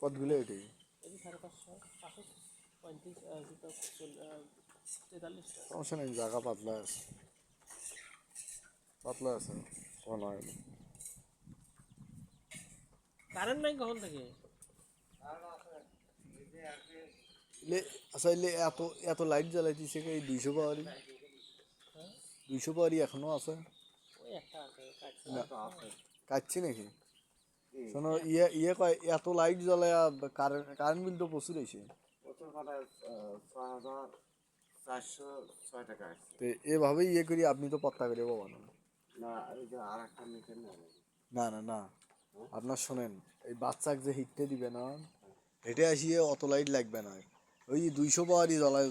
কতগুলো এটি? এই 550 535 43টা। সমস্যা নেই, জায়গা পাতলা আছে, পাতলা আছে, কোনো হয়নি। কারেন্ট নাই কখন থেকে? আচ্ছা, এলে এত এত লাইট জ্বালাইতেছে এই 200 পাওয়ারই, 200 পাওয়ারই এখনো আছে ওই একটা আছে না? কাটছি নাকি? শোনো, ইয়ে কয় এত লাইট জ্বলে, কারেন্ট কারেন্ট বিল তো প্রচুর হয়েছে। তো এভাবেই ইয়ে করি, আপনি তো পত্তা করে বাবা না। না না না, আপনার শোনেন, এই বাচ্চাকে যে হিটতে দিবে না, হেঁটে আসিয়ে অত লাইট লাগবে না। ওই 200 পাওয়ারই জ্বালায়,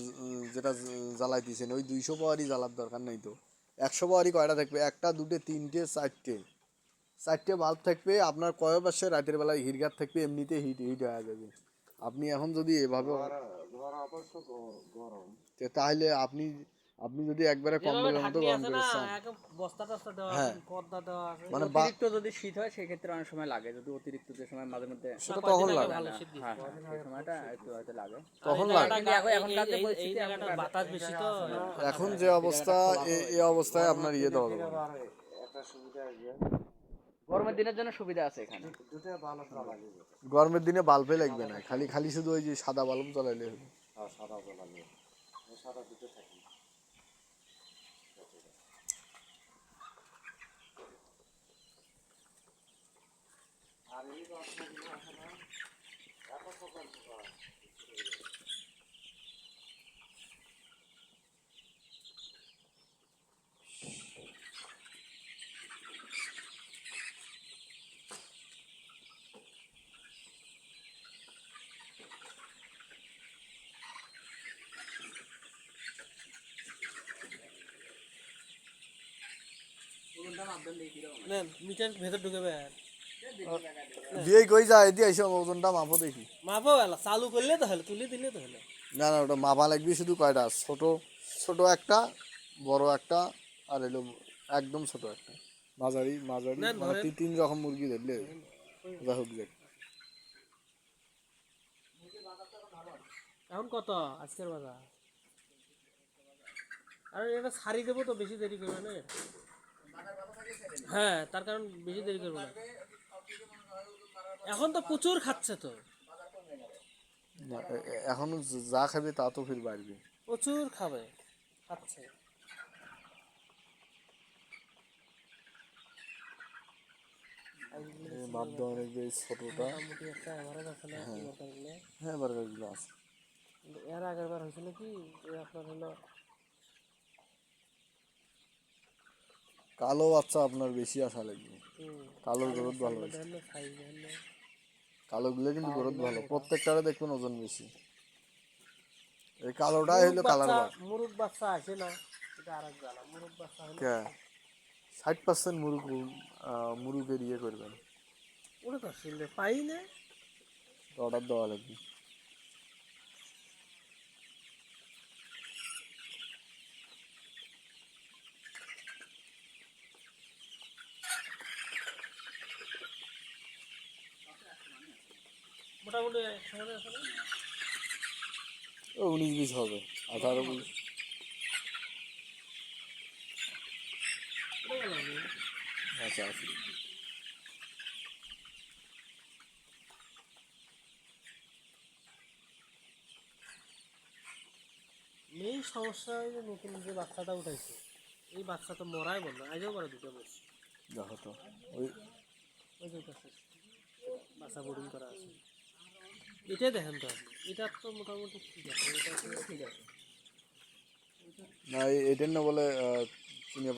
যেটা জ্বালাই দিয়েছেন ওই 200 পাওয়ারই জ্বালার দরকার নেই তো। 100 পাওয়ারই কয়টা থাকবে? একটা, দুটো, তিনটে, চারটে বাল্ব থাকবে। আপনার কয় পাশে রাতের বেলায় হিটগার থাকবে, এমনিতে হিট হিট হয়ে যাবে। আপনি এখন যদি এভাবে তাহলে আপনি আপনি যদি একবারে যেভাবে কম্বলের মতো ঢাকনি গরম আছে করে না, চান, একদম বস্তা টস্তা দেওয়া আছে, হ্যাঁ, পর্দা দেওয়া আছে। মানে অতিরিক্ত যদি শীত হয় সেক্ষেত্রে অনেক সময় লাগে, যদি অতিরিক্ত যে সময় মাঝে মধ্যে সেটা কয়দিন তখন আগে লাগে, ভালো শীত গেছে। হ্যাঁ সেই সময়টা একটু হয়তো লাগে। আর এই তখন লাগে। জায়গাটা এখনকার যে এই পরিস্থিতি জায়গাটা বাতাস বেশি তো এখন যে অবস্থা, এই অবস্থায় আপনার ইয়ে দেওয়া যাবে না। গরমের দিনের জন্য সুবিধা আছে এখানে। গরমের দিনে বাল্বে লাগবে না, খালি খালি শুধু ওই যে সাদা বাল্ব জ্বালাইলে হবে। নেন মিটার ভেতর ঢুকে আর দিয়ে কই যায়, দিয়ে এসে ওজনটা মাপো দেখি। মাপো এলা চালু করলে তো হলো, তুলে দিলে তো হলো। না না, ওটা মাপা লাগবে শুধু। কয়টা? ছোট ছোট একটা, বড় একটা, আর এলো একদম ছোট একটা, মাঝারি মাঝারি, নেন মানে ধরেন। তিন রকম মুরগি ধরলে যা হোক যাক। এখন কত আজকের বাজার? আর এটা ছাড়ি দেবো তো, বেশি দেরি করবে না। হ্যাঁ, তার কারণ বেশি দেরি করবো না। এখন তো প্রচুর খাচ্ছে তো, না, এখনো যা খাবে তা তো ফির বাড়বে। প্রচুর খাবে, খাচ্ছে। ভাবতে অনেক বেশ ছোটটা। মোটামুটি একটা এভারেজ আছে না এই বাজারগুলো? হ্যাঁ, বার্গারগুলো আছে। কিন্তু এর আগের বার হয়েছিল কি, যে আপনার হলো কালো বাচ্চা আপনার বেশি আশা লাগবে। কালোর গ্রোথ ভালো হয়েছে। দেখেন না সাইজ, দেখেন না কালোগুলো কিন্তু গ্রোথ ভালো, প্রত্যেকটারে দেখবেন ওজন বেশি। এই কালোটাই মুরুগ হইলো কালার বাচ্চা, বার। মুরুগ বাচ্চা আসে না, এটা আর এক জ্বালা। মুরুগ বাচ্চা হলে 60% মুরুগ, মুরুগের ইয়ে করবেন, ওটা তো আসলে পাই না। অর্ডার দেওয়া লাগবে। মোটামুটি একসঙ্গে আছে না? 19-20 হবে, 18-20। ওটা গেল না। আচ্ছা আচ্ছা। মেইন সমস্যা হয় যে নতুন যে বাচ্চাটা উঠাইছে, এই বাচ্চা তো মরাই বল না, আজও করে দুটো বসে। দেখো তো, ওই ওই যে কাছে বাচ্চা বোর্ডিং করা আছে, এটাই দেখেন তো আপনি। এটার তো মোটামুটি ঠিক আছে, এটা তো ঠিক আছে। না, এটার না বলে